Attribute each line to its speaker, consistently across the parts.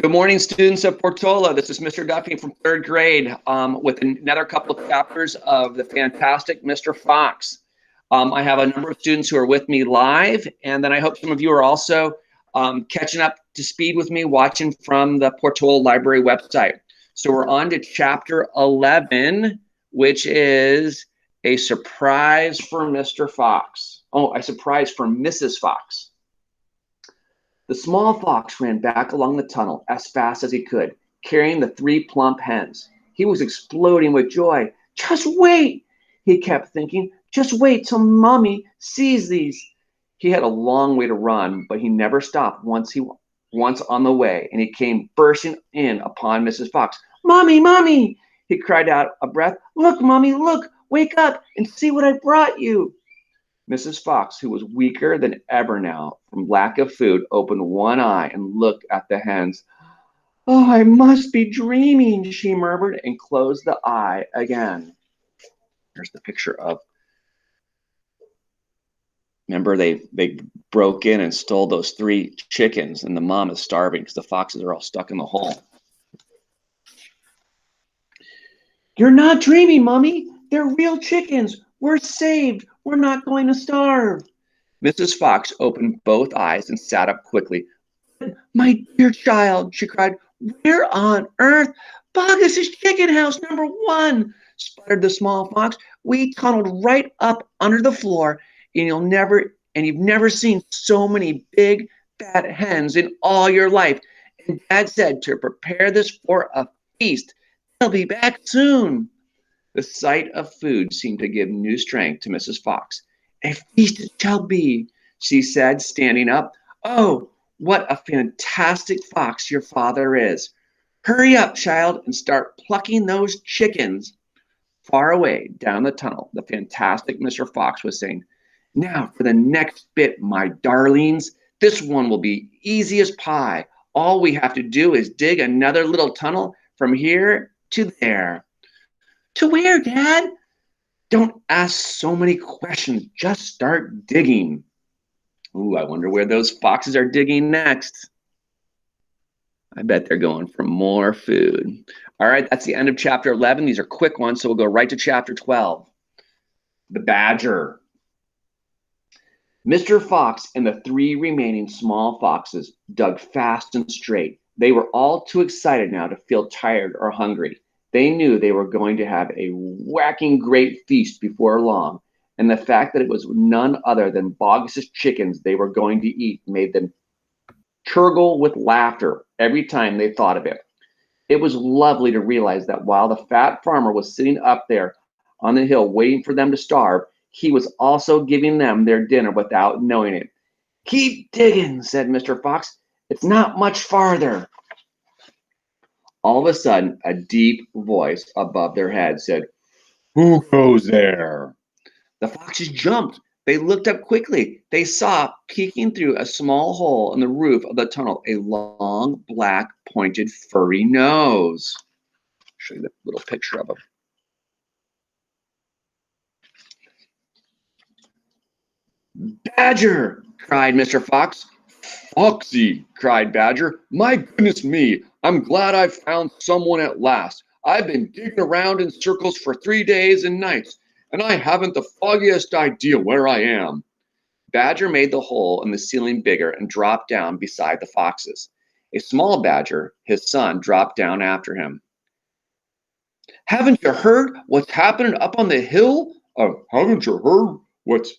Speaker 1: Good morning, students of Portola. This is Mr. Duffy from third grade with another couple of chapters of the fantastic Mr. Fox. I have a number of students who are with me live, and then I hope some of you are also catching up to speed with me watching from the Portola Library website. So we're on to chapter 11, which is a surprise for Mr. Fox. Oh, a surprise for Mrs. Fox. The small fox ran back along the tunnel as fast as he could, carrying the 3 plump hens. He was exploding with joy. Just wait, he kept thinking. Just wait till Mommy sees these. He had a long way to run, but he never stopped once on the way, and he came bursting in upon Mrs. Fox. Mommy, Mommy, he cried out a breath. Look, Mommy, look, wake up and see what I brought you. Mrs. Fox, who was weaker than ever now from lack of food, opened one eye and looked at the hens. Oh, I must be dreaming, she murmured, and closed the eye again. Here's the picture of, remember they broke in and stole those 3 chickens, and the mom is starving because the foxes are all stuck in the hole. You're not dreaming, Mommy. They're real chickens. We're saved. We're not going to starve. Mrs. Fox opened both eyes and sat up quickly. My dear child, she cried, where on earth? Bogus's chicken house number 1, sputtered the small fox. We tunneled right up under the floor, and you've never seen so many big, fat hens in all your life. And Dad said to prepare this for a feast. They'll be back soon. The sight of food seemed to give new strength to Mrs. Fox. A feast it shall be, she said, standing up. Oh, what a fantastic fox your father is. Hurry up, child, and start plucking those chickens. Far away down the tunnel, the fantastic Mr. Fox was saying, now for the next bit, my darlings. This one will be easy as pie. All we have to do is dig another little tunnel from here to there. To where, Dad? Don't ask so many questions. Just start digging. Ooh, I wonder where those foxes are digging next. I bet they're going for more food. All right, that's the end of chapter 11. These are quick ones, so we'll go right to chapter 12. The Badger. Mr. Fox and the 3 remaining small foxes dug fast and straight. They were all too excited now to feel tired or hungry. They knew they were going to have a whacking great feast before long, and the fact that it was none other than Bogus's chickens they were going to eat made them chortle with laughter every time they thought of it. It was lovely to realize that while the fat farmer was sitting up there on the hill waiting for them to starve, he was also giving them their dinner without knowing it. Keep digging, said Mr. Fox. It's not much farther. All of a sudden, a deep voice above their heads said, Who goes there? The foxes jumped. They looked up quickly. They saw, peeking through a small hole in the roof of the tunnel, a long, black, pointed, furry nose. I'll show you the little picture of him. Badger, cried Mr. Fox. Foxy, cried Badger. My goodness me, I'm glad I've found someone at last. I've been digging around in circles for 3 days and nights, and I haven't the foggiest idea where I am. Badger made the hole in the ceiling bigger and dropped down beside the foxes. A small badger, his son, dropped down after him. Haven't you heard what's happening up on the hill? Haven't you heard what's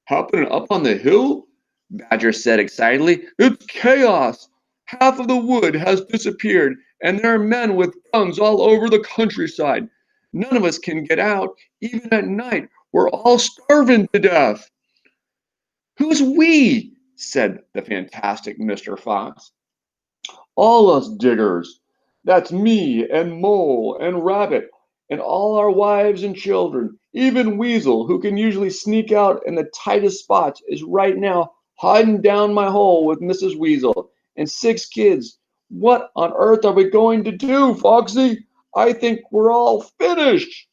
Speaker 1: happening up on the hill? Badger said excitedly. It's chaos. Half of the wood has disappeared, and there are men with guns all over the countryside. None of us can get out. Even at night, we're all starving to death. Who's we? Said the fantastic Mr. Fox. All us diggers. That's me and Mole and Rabbit and all our wives and children. Even Weasel, who can usually sneak out in the tightest spots, is right now hiding down my hole with Mrs. Weasel and 6 kids. What on earth are we going to do, Foxy? I think we're all finished.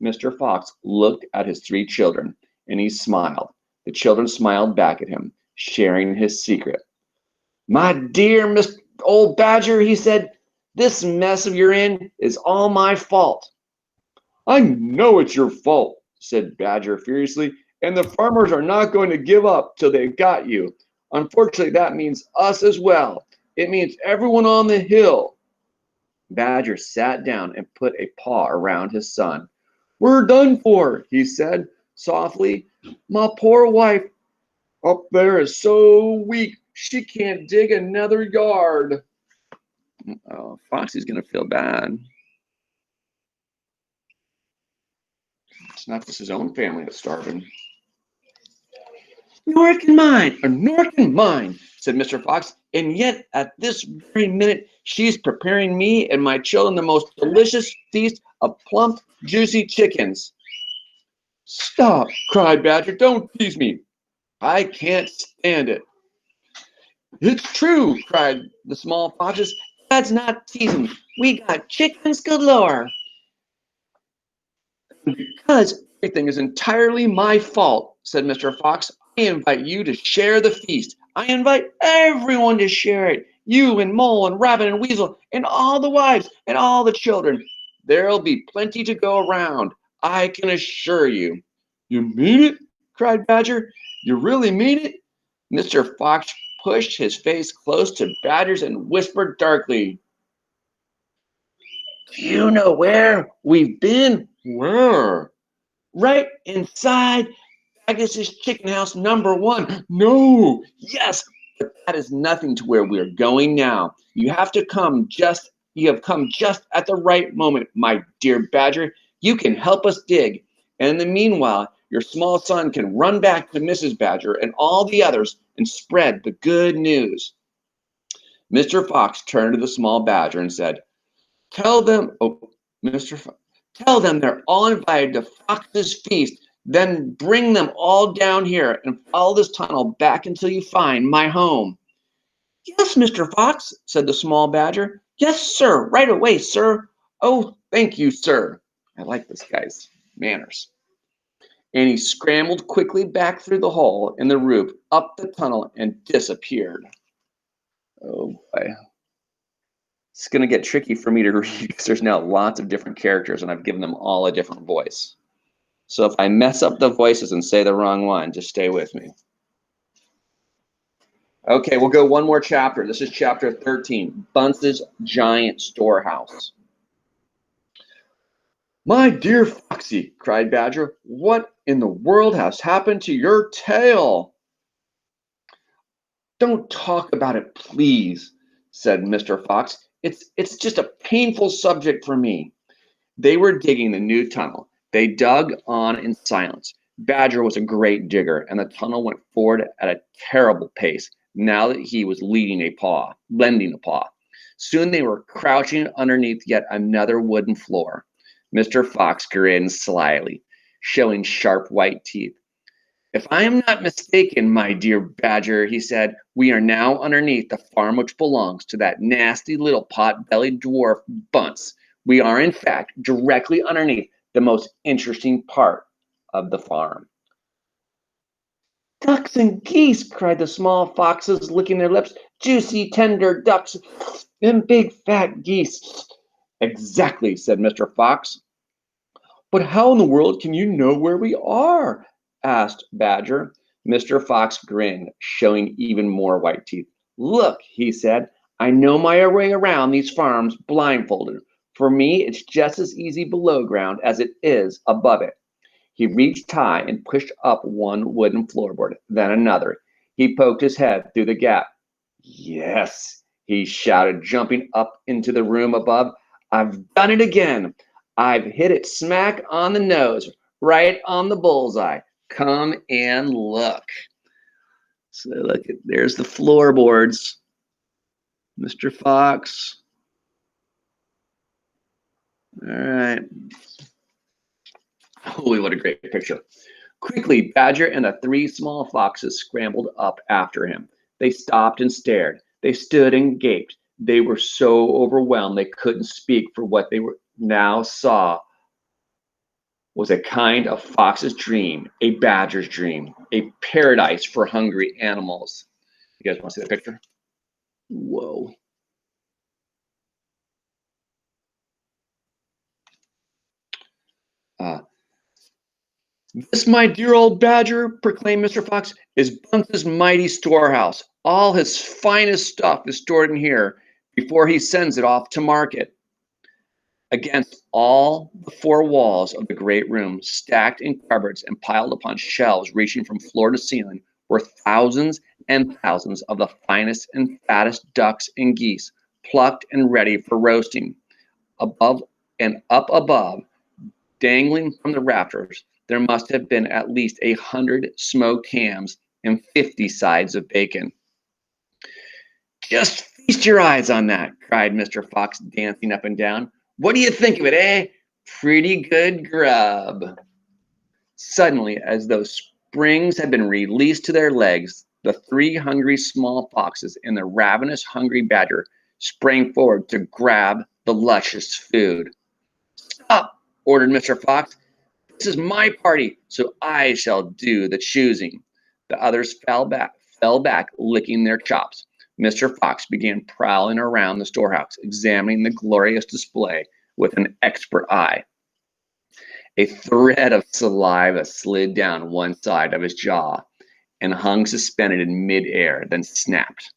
Speaker 1: Mr. Fox looked at his 3 children, and he smiled. The children smiled back at him, sharing his secret. My dear Miss Old Badger, he said, this mess you're in is all my fault. I know it's your fault, said Badger furiously, and the farmers are not going to give up till they've got you. Unfortunately, that means us as well. It means everyone on the hill. Badger sat down and put a paw around his son. We're done for, he said softly. My poor wife up there is so weak, she can't dig another yard. Oh, Foxy's going to feel bad. It's not just his own family that's starving. Nor can mine, said Mr. Fox. And yet, at this very minute, she's preparing me and my children the most delicious feast of plump, juicy chickens. Stop, cried Badger. Don't tease me. I can't stand it. It's true, cried the small foxes. That's not teasing. We got chickens galore. Because everything is entirely my fault, said Mr. Fox, I invite you to share the feast. I invite everyone to share it. You and Mole and Rabbit and Weasel and all the wives and all the children. There'll be plenty to go around, I can assure you. You mean it? Cried Badger. You really mean it? Mr. Fox pushed his face close to Badger's and whispered darkly, do you know where we've been? Where? Right inside Agus's chicken house #1. No, yes, but that is nothing to where we're going now. You have come just at the right moment, my dear Badger. You can help us dig. And in the meanwhile, your small son can run back to Mrs. Badger and all the others and spread the good news. Mr. Fox turned to the small Badger and said, Tell them they're all invited to Fox's feast. Then bring them all down here and follow this tunnel back until you find my home. Yes, Mr. Fox, said the small Badger. Yes, sir, right away, sir. Oh, thank you, sir. I like this guy's manners. And he scrambled quickly back through the hole in the roof, up the tunnel, and disappeared. Oh, boy. It's going to get tricky for me to read because there's now lots of different characters and I've given them all a different voice. So if I mess up the voices and say the wrong one, just stay with me. Okay, we'll go one more chapter. This is chapter 13, Bunce's Giant Storehouse. My dear Foxy, cried Badger, what in the world has happened to your tail? Don't talk about it, please, said Mr. Fox. It's just a painful subject for me. They were digging the new tunnel. They dug on in silence. Badger was a great digger, and the tunnel went forward at a terrible pace now that he was lending a paw. Soon they were crouching underneath yet another wooden floor. Mr. Fox grinned slyly, showing sharp white teeth. If I am not mistaken, my dear Badger, he said, we are now underneath the farm which belongs to that nasty little pot-bellied dwarf Bunce. We are, in fact, directly underneath the most interesting part of the farm. Ducks and geese, cried the small foxes, licking their lips. Juicy, tender ducks and big, fat geese. Exactly, said Mr. Fox. But how in the world can you know where we are? Asked Badger. Mr. Fox grinned, showing even more white teeth. Look, he said, I know my way around these farms blindfolded. For me, it's just as easy below ground as it is above it. He reached high and pushed up one wooden floorboard, then another. He poked his head through the gap. Yes, he shouted, jumping up into the room above. I've done it again. I've hit it smack on the nose, right on the bullseye. Come and look. So look, there's the floorboards. Mr. Fox. All right. Holy, what a great picture. Quickly, Badger and the three small foxes scrambled up after him. They stopped and stared. They stood and gaped. They were so overwhelmed they couldn't speak, for what they now saw was a kind of fox's dream, a badger's dream, a paradise for hungry animals. You guys want to see the picture? Whoa. This, my dear old Badger, proclaimed Mr. Fox, is Bunce's mighty storehouse. All his finest stuff is stored in here before he sends it off to market. Against all the four walls of the great room, stacked in cupboards and piled upon shelves reaching from floor to ceiling, were thousands and thousands of the finest and fattest ducks and geese, plucked and ready for roasting. Above and up above, dangling from the rafters, there must have been at least 100 smoked hams and 50 sides of bacon. Just feast your eyes on that, cried Mr. Fox, dancing up and down. What do you think of it, eh? Pretty good grub. Suddenly, as though springs had been released to their legs, the three hungry small foxes and the ravenous hungry badger sprang forward to grab the luscious food. Stop, ordered Mr. Fox. This is my party, so I shall do the choosing. The others fell back, licking their chops. Mr. Fox began prowling around the storehouse, examining the glorious display with an expert eye. A thread of saliva slid down one side of his jaw and hung suspended in midair, then snapped.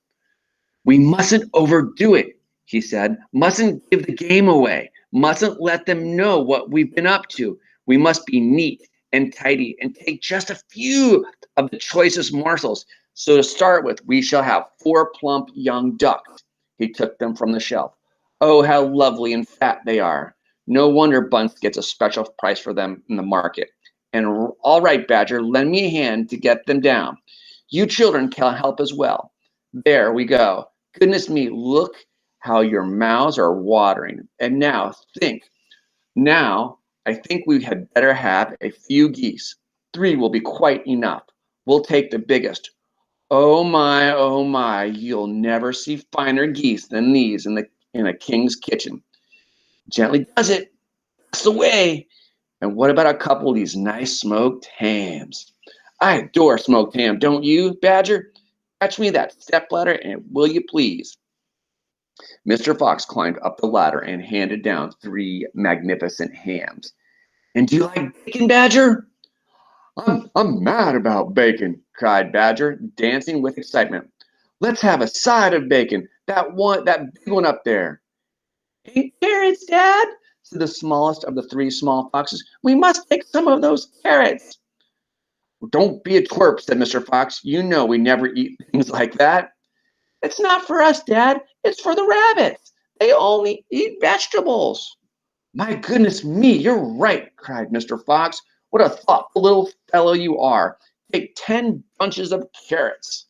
Speaker 1: We mustn't overdo it, he said. Mustn't give the game away. Mustn't let them know what we've been up to. We must be neat and tidy and take just a few of the choicest morsels. So to start with, we shall have 4 plump young ducks. He took them from the shelf. Oh, how lovely and fat they are. No wonder Bunce gets a special price for them in the market. And all right, Badger, lend me a hand to get them down. You children can help as well. There we go. Goodness me, look how your mouths are watering. And now think. Now, I think we had better have a few geese. 3 will be quite enough. We'll take the biggest. Oh my, you'll never see finer geese than these in a king's kitchen. Gently does it. That's the way. And what about a couple of these nice smoked hams? I adore smoked ham, don't you, Badger? Fetch me that stepladder, and will you please? Mr. Fox climbed up the ladder and handed down 3 magnificent hams. And do you like bacon, Badger? I'm mad about bacon, cried Badger, dancing with excitement. Let's have a side of bacon, that big one up there. 8 carrots, Dad, said the smallest of the 3 small foxes. We must take some of those carrots. Don't be a twerp, said Mr. Fox. You know we never eat things like that. It's not for us, Dad. It's for the rabbits. They only eat vegetables. My goodness me, you're right, cried Mr. Fox. What a thoughtful little fellow you are. Take 10 bunches of carrots.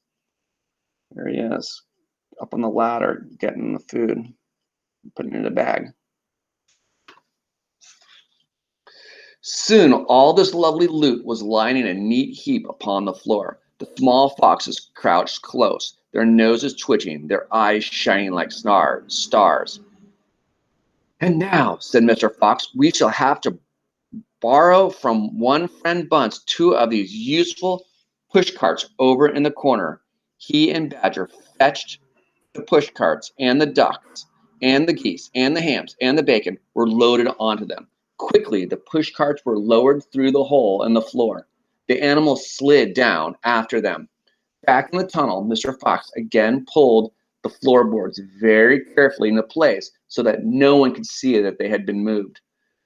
Speaker 1: There he is, up on the ladder, getting the food, putting it in a bag. Soon all this lovely loot was lying in a neat heap upon the floor. The small foxes crouched close, their noses twitching, their eyes shining like stars. And now, said Mr. Fox, we shall have to borrow from one friend Bunce 2 of these useful push carts over in the corner. He and Badger fetched the push carts, and the ducks, and the geese, and the hams, and the bacon were loaded onto them. Quickly, the push carts were lowered through the hole in the floor. The animals slid down after them. Back in the tunnel, Mr. Fox again pulled the floorboards very carefully into place so that no one could see that they had been moved.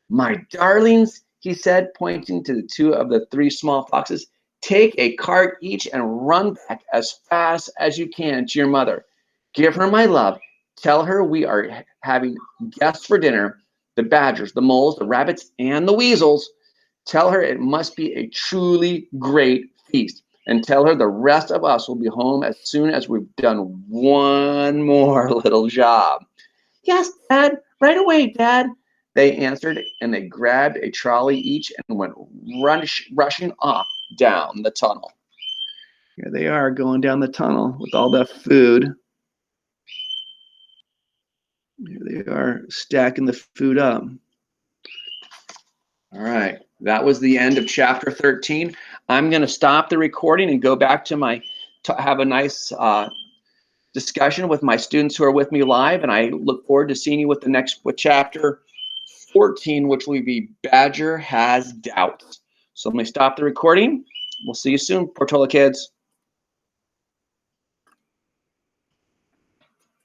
Speaker 1: My darlings, he said, pointing to the 2 of the 3 small foxes, take a cart each and run back as fast as you can to your mother. Give her my love. Tell her we are having guests for dinner, the badgers, the moles, the rabbits, and the weasels. Tell her it must be a truly great feast. And tell her the rest of us will be home as soon as we've done one more little job. Yes, Dad. Right away, Dad. They answered, and they grabbed a trolley each and went rushing off down the tunnel. Here they are going down the tunnel with all that food. Here they are stacking the food up. All right, that was the end of chapter 13. I'm going to stop the recording and go back to have a nice discussion with my students who are with me live, and I look forward to seeing you with chapter 14, which will be Badger Has Doubts. So let me stop the recording. We'll see you soon, Portola kids.